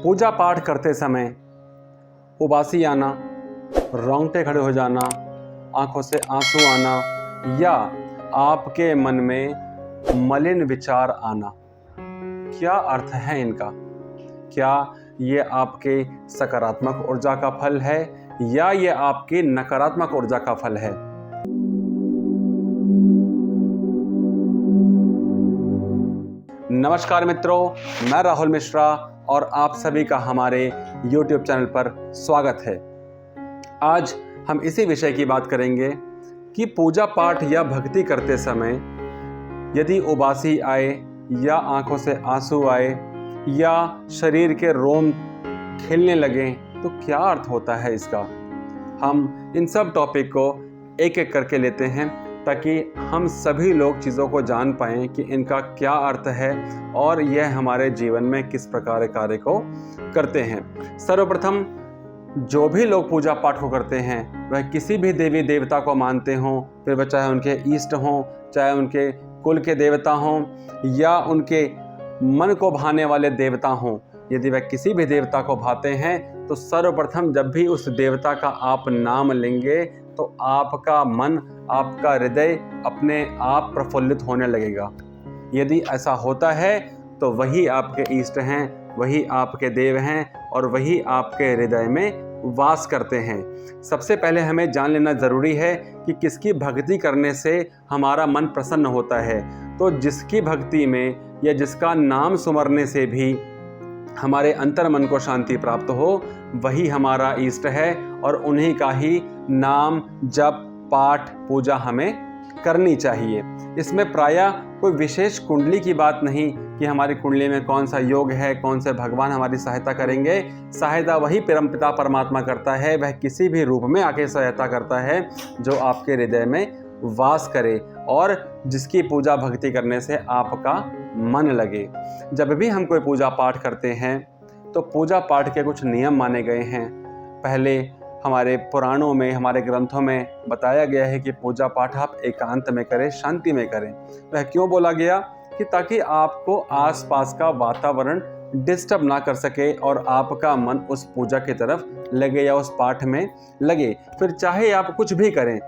पूजा पाठ करते समय उबासी आना, रोंगटे खड़े हो जाना, आंखों से आंसू आना या आपके मन में मलिन विचार आना, क्या अर्थ है इनका? क्या ये आपके सकारात्मक ऊर्जा का फल है या ये आपकी नकारात्मक ऊर्जा का फल है? नमस्कार मित्रों, मैं राहुल मिश्रा और आप सभी का हमारे YouTube चैनल पर स्वागत है। आज हम इसी विषय की बात करेंगे कि पूजा पाठ या भक्ति करते समय यदि उबासी आए या आंखों से आंसू आए या शरीर के रोम खिलने लगे तो क्या अर्थ होता है इसका। हम इन सब टॉपिक को एक एक करके लेते हैं ताकि हम सभी लोग चीज़ों को जान पाएं कि इनका क्या अर्थ है और यह हमारे जीवन में किस प्रकार कार्य को करते हैं। सर्वप्रथम जो भी लोग पूजा पाठ को करते हैं वह किसी भी देवी देवता को मानते हों, फिर वह चाहे उनके इष्ट हों, चाहे उनके कुल के देवता हों या उनके मन को भाने वाले देवता हों। यदि वह किसी भी देवता को भाते हैं तो सर्वप्रथम जब भी उस देवता का आप नाम लेंगे तो आपका मन, आपका हृदय अपने आप प्रफुल्लित होने लगेगा। यदि ऐसा होता है तो वही आपके इष्ट हैं, वही आपके देव हैं और वही आपके हृदय में वास करते हैं। सबसे पहले हमें जान लेना ज़रूरी है कि किसकी भक्ति करने से हमारा मन प्रसन्न होता है। तो जिसकी भक्ति में या जिसका नाम सुमरने से भी हमारे अंतर मन को शांति प्राप्त हो वही हमारा इष्ट है और उन्हीं का ही नाम, जप, पाठ, पूजा हमें करनी चाहिए। इसमें प्रायः कोई विशेष कुंडली की बात नहीं कि हमारी कुंडली में कौन सा योग है, कौन से भगवान हमारी सहायता करेंगे। सहायता वही परमपिता परमात्मा करता है, वह किसी भी रूप में आके सहायता करता है जो आपके हृदय में वास करे और जिसकी पूजा भक्ति करने से आपका मन लगे। जब भी हम कोई पूजा पाठ करते हैं तो पूजा पाठ के कुछ नियम माने गए हैं। पहले हमारे पुराणों में, हमारे ग्रंथों में बताया गया है कि पूजा पाठ आप एकांत में करें, शांति में करें। वह क्यों बोला गया? कि ताकि आपको आसपास का वातावरण डिस्टर्ब ना कर सके और आपका मन उस पूजा की तरफ लगे या उस पाठ में लगे। फिर चाहे आप कुछ भी करें,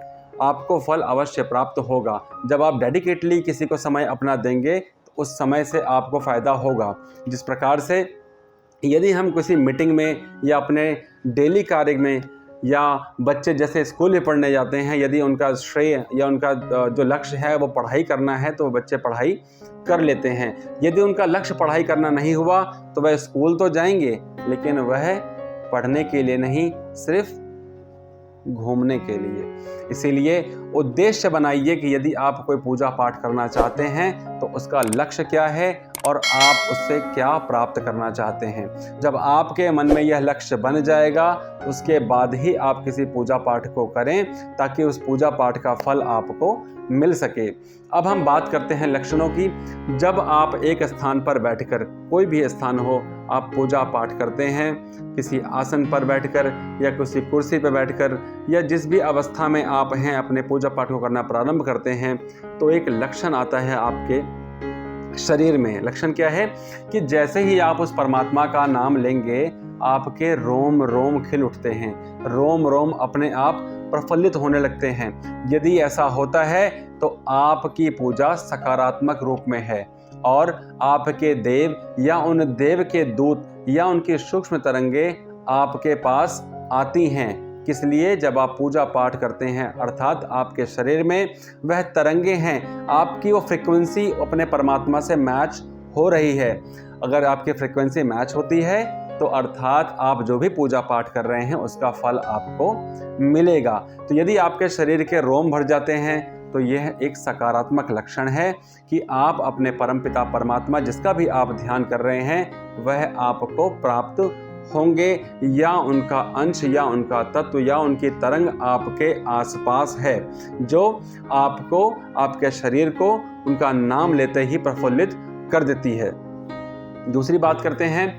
आपको फल अवश्य प्राप्त होगा। जब आप डेडिकेटली किसी को समय अपना देंगे तो उस समय से आपको फ़ायदा होगा। जिस प्रकार से यदि हम किसी मीटिंग में या अपने डेली कार्य में या बच्चे जैसे स्कूल में पढ़ने जाते हैं, यदि उनका श्रेय या उनका जो लक्ष्य है वो पढ़ाई करना है तो बच्चे पढ़ाई कर लेते हैं। यदि उनका लक्ष्य पढ़ाई करना नहीं हुआ तो वह स्कूल तो जाएंगे लेकिन वह पढ़ने के लिए नहीं, सिर्फ घूमने के लिए। इसीलिए उद्देश्य बनाइए कि यदि आप कोई पूजा पाठ करना चाहते हैं तो उसका लक्ष्य क्या है और आप उससे क्या प्राप्त करना चाहते हैं। जब आपके मन में यह लक्ष्य बन जाएगा उसके बाद ही आप किसी पूजा पाठ को करें ताकि उस पूजा पाठ का फल आपको मिल सके। अब हम बात करते हैं लक्षणों की। जब आप एक स्थान पर बैठकर, कोई भी स्थान हो, आप पूजा पाठ करते हैं, किसी आसन पर बैठकर या किसी कुर्सी पर बैठकर या जिस भी अवस्था में आप हैं अपने पूजा पाठ को करना प्रारंभ करते हैं तो एक लक्षण आता है आपके शरीर में। लक्षण क्या है? कि जैसे ही आप उस परमात्मा का नाम लेंगे आपके रोम रोम खिल उठते हैं, रोम रोम अपने आप प्रफुल्लित होने लगते हैं। यदि ऐसा होता है तो आपकी पूजा सकारात्मक रूप में है और आपके देव या उन देव के दूत या उनकी सूक्ष्म तरंगे आपके पास आती हैं। किस लिए? जब आप पूजा पाठ करते हैं अर्थात आपके शरीर में वह तरंगे हैं, आपकी वो फ्रिक्वेंसी अपने परमात्मा से मैच हो रही है। अगर आपकी फ्रिक्वेंसी मैच होती है तो अर्थात आप जो भी पूजा पाठ कर रहे हैं उसका फल आपको मिलेगा। तो यदि आपके शरीर के रोम भर जाते हैं तो यह एक सकारात्मक लक्षण है कि आप अपने परमपिता परमात्मा जिसका भी आप ध्यान कर रहे हैं वह आपको प्राप्त होंगे या उनका अंश या उनका तत्व या उनकी तरंग आपके आसपास है जो आपको, आपके शरीर को उनका नाम लेते ही प्रफुल्लित कर देती है। दूसरी बात करते हैं,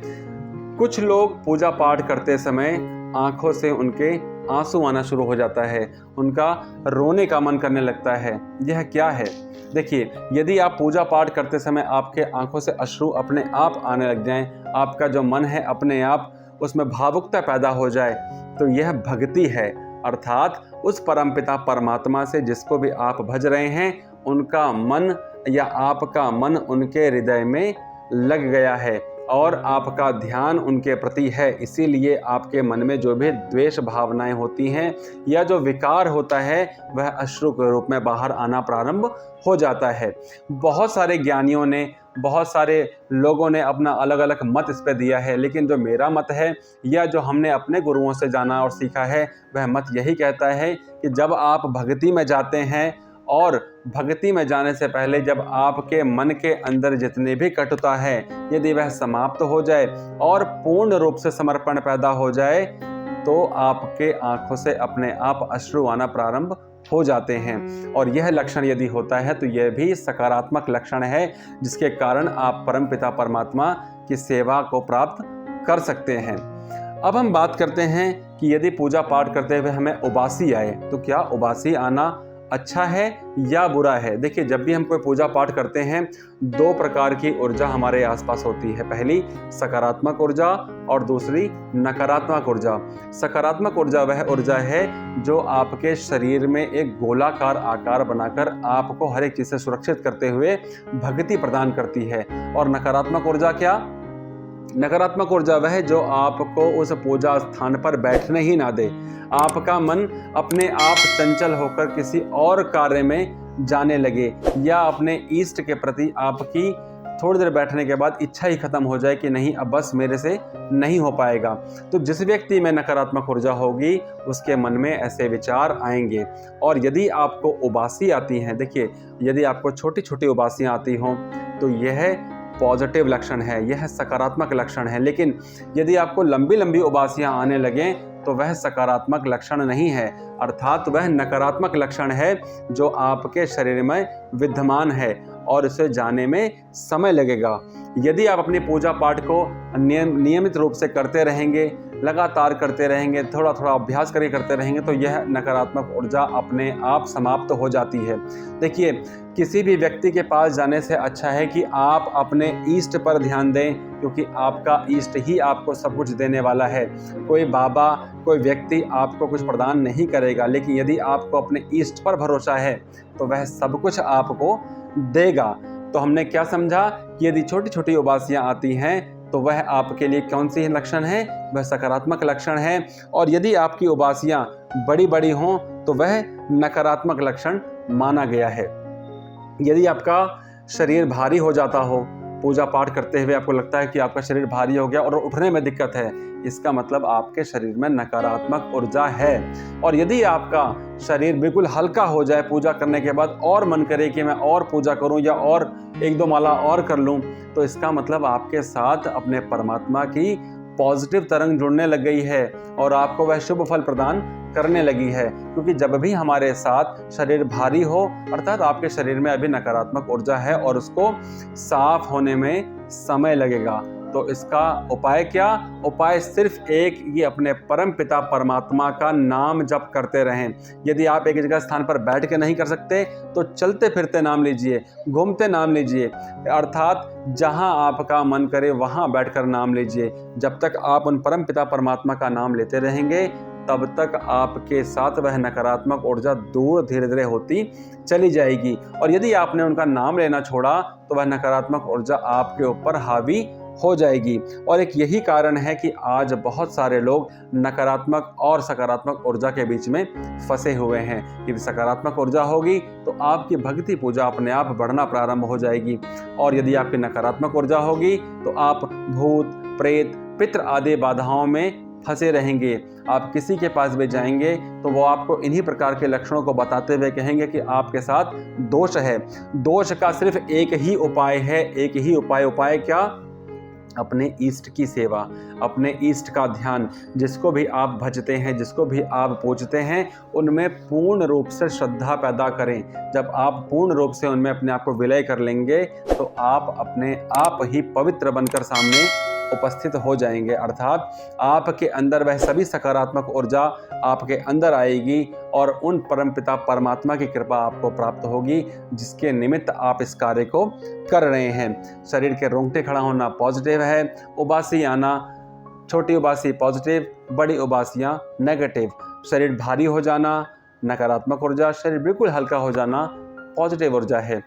कुछ लोग पूजा पाठ करते समय आंखों से उनके आंसू आना शुरू हो जाता है, उनका रोने का मन करने लगता है। यह क्या है? देखिए, यदि आप पूजा पाठ करते समय आपके आंखों से अश्रु अपने आप आने लग जाएं, आपका जो मन है अपने आप उसमें भावुकता पैदा हो जाए, तो यह भक्ति है। अर्थात उस परमपिता परमात्मा से जिसको भी आप भज रहे हैं, उनका मन या आपका मन उनके हृदय में लग गया है और आपका ध्यान उनके प्रति है। इसीलिए आपके मन में जो भी द्वेष भावनाएं होती हैं या जो विकार होता है, वह अश्रु के रूप में बाहर आना प्रारंभ हो जाता है। बहुत सारे ज्ञानियों ने, बहुत सारे लोगों ने अपना अलग अलग मत इस पर दिया है, लेकिन जो मेरा मत है या जो हमने अपने गुरुओं से जाना और सीखा है, वह मत यही कहता है कि जब आप भक्ति में जाते हैं और भक्ति में जाने से पहले जब आपके मन के अंदर जितनी भी कटुता है, यदि वह समाप्त हो जाए और पूर्ण रूप से समर्पण पैदा हो जाए, तो आपके आंखों से अपने आप अश्रु आना प्रारंभ हो जाते हैं। और यह लक्षण यदि होता है तो यह भी सकारात्मक लक्षण है, जिसके कारण आप परमपिता परमात्मा की सेवा को प्राप्त कर सकते हैं। अब हम बात करते हैं कि यदि पूजा पाठ करते हुए हमें उबासी आए, तो क्या उबासी आना अच्छा है या बुरा है? देखिए, जब भी हम कोई पूजा पाठ करते हैं, दो प्रकार की ऊर्जा हमारे आसपास होती है। पहली सकारात्मक ऊर्जा और दूसरी नकारात्मक ऊर्जा। सकारात्मक ऊर्जा वह ऊर्जा है जो आपके शरीर में एक गोलाकार आकार बनाकर आपको हर एक चीज़ से सुरक्षित करते हुए भक्ति प्रदान करती है। और नकारात्मक ऊर्जा क्या? नकारात्मक ऊर्जा वह जो आपको उस पूजा स्थान पर बैठने ही ना दे। आपका मन अपने आप चंचल होकर किसी और कार्य में जाने लगे या अपने इष्ट के प्रति आपकी थोड़ी देर बैठने के बाद इच्छा ही खत्म हो जाए कि नहीं, अब बस मेरे से नहीं हो पाएगा। तो जिस व्यक्ति में नकारात्मक ऊर्जा होगी, उसके मन में ऐसे विचार आएंगे। और यदि आपको उबासी आती है, देखिए, यदि आपको छोटी छोटी उबासियां आती हों तो यह पॉजिटिव लक्षण है, यह सकारात्मक लक्षण है। लेकिन यदि आपको लंबी लंबी उबासियां आने लगें तो वह सकारात्मक लक्षण नहीं है, अर्थात वह नकारात्मक लक्षण है जो आपके शरीर में विद्यमान है और इसे जाने में समय लगेगा। यदि आप अपनी पूजा पाठ को नियमित रूप से करते रहेंगे, लगातार करते रहेंगे, थोड़ा थोड़ा अभ्यास करते रहेंगे, तो यह नकारात्मक ऊर्जा अपने आप समाप्त हो जाती है। देखिए, किसी भी व्यक्ति के पास जाने से अच्छा है कि आप अपने इष्ट पर ध्यान दें, क्योंकि आपका इष्ट ही आपको सब कुछ देने वाला है। कोई बाबा, कोई व्यक्ति आपको कुछ प्रदान नहीं करेगा, लेकिन यदि आपको अपने इष्ट पर भरोसा है तो वह सब कुछ आपको देगा। तो हमने क्या समझा कि यदि छोटी छोटी उबासियां आती हैं तो वह आपके लिए कौन सी लक्षण है? वह सकारात्मक लक्षण है। और यदि आपकी उबासियां बड़ी बड़ी हों तो वह नकारात्मक लक्षण माना गया है। यदि आपका शरीर भारी हो जाता हो, पूजा पाठ करते हुए आपको लगता है कि आपका शरीर भारी हो गया और उठने में दिक्कत है, इसका मतलब आपके शरीर में नकारात्मक ऊर्जा है। और यदि आपका शरीर बिल्कुल हल्का हो जाए पूजा करने के बाद और मन करे कि मैं और पूजा करूं या और एक दो माला और कर लूं, तो इसका मतलब आपके साथ अपने परमात्मा की पॉजिटिव तरंग जुड़ने लग गई है और आपको वह शुभ फल प्रदान करने लगी है। क्योंकि जब भी हमारे साथ शरीर भारी हो, अर्थात आपके शरीर में अभी नकारात्मक ऊर्जा है और उसको साफ होने में समय लगेगा। तो इसका उपाय क्या? उपाय सिर्फ एक, ये अपने परम पिता परमात्मा का नाम जप करते रहें। यदि आप एक जगह स्थान पर बैठ के नहीं कर सकते तो चलते फिरते नाम लीजिए, घूमते नाम लीजिए, अर्थात जहां आपका मन करे वहां बैठकर नाम लीजिए। जब तक आप उन परम पिता परमात्मा का नाम लेते रहेंगे, तब तक आपके साथ वह नकारात्मक ऊर्जा दूर धीरे धीरे होती चली जाएगी। और यदि आपने उनका नाम लेना छोड़ा तो वह नकारात्मक ऊर्जा आपके ऊपर हावी हो जाएगी। और एक यही कारण है कि आज बहुत सारे लोग नकारात्मक और सकारात्मक ऊर्जा के बीच में फंसे हुए हैं। यदि सकारात्मक ऊर्जा होगी तो आपकी भक्ति पूजा अपने आप बढ़ना प्रारंभ हो जाएगी, और यदि आपकी नकारात्मक ऊर्जा होगी तो आप भूत, प्रेत, पितृ आदि बाधाओं में फंसे रहेंगे। आप किसी के पास भी जाएंगे तो वो आपको इन्हीं प्रकार के लक्षणों को बताते हुए कहेंगे कि आपके साथ दोष है। दोष का सिर्फ एक ही उपाय है, एक ही उपाय। उपाय क्या? अपने इष्ट की सेवा, अपने इष्ट का ध्यान। जिसको भी आप भजते हैं, जिसको भी आप पूजते हैं, उनमें पूर्ण रूप से श्रद्धा पैदा करें। जब आप पूर्ण रूप से उनमें अपने आप को विलय कर लेंगे तो आप अपने आप ही पवित्र बनकर सामने उपस्थित हो जाएंगे, अर्थात आपके अंदर वह सभी सकारात्मक ऊर्जा आपके अंदर आएगी और उन परमपिता परमात्मा की कृपा आपको प्राप्त होगी जिसके निमित्त आप इस कार्य को कर रहे हैं। शरीर के रोंगटे खड़ा होना पॉजिटिव है, उबासी आना, छोटी उबासी पॉजिटिव, बड़ी उबासियाँ नेगेटिव, शरीर भारी हो जाना नकारात्मक ऊर्जा, शरीर बिल्कुल हल्का हो जाना पॉजिटिव ऊर्जा है।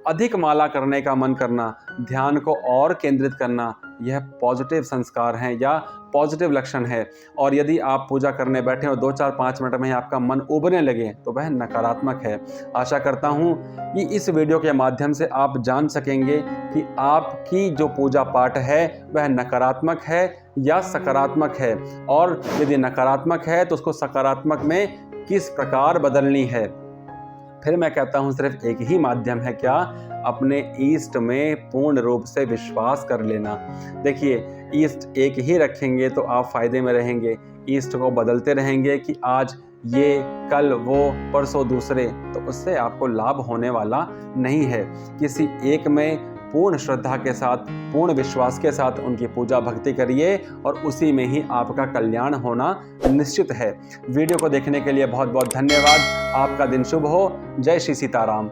अधिक माला करने का मन करना, ध्यान को और केंद्रित करना, यह पॉजिटिव संस्कार हैं या पॉजिटिव लक्षण है। और यदि आप पूजा करने बैठे और 2-4-5 मिनट में ही आपका मन उबरने लगे तो वह नकारात्मक है। आशा करता हूँ कि इस वीडियो के माध्यम से आप जान सकेंगे कि आपकी जो पूजा पाठ है वह नकारात्मक है या सकारात्मक है, और यदि नकारात्मक है तो उसको सकारात्मक में किस प्रकार बदलनी है। फिर मैं कहता हूँ सिर्फ एक ही माध्यम है, क्या? अपने ईष्ट में पूर्ण रूप से विश्वास कर लेना। देखिए, ईष्ट एक ही रखेंगे तो आप फायदे में रहेंगे। ईष्ट को बदलते रहेंगे कि आज ये, कल वो, परसों दूसरे, तो उससे आपको लाभ होने वाला नहीं है। किसी एक में पूर्ण श्रद्धा के साथ, पूर्ण विश्वास के साथ उनकी पूजा भक्ति करिए और उसी में ही आपका कल्याण होना निश्चित है। वीडियो को देखने के लिए बहुत बहुत धन्यवाद। आपका दिन शुभ हो। जय श्री सीताराम।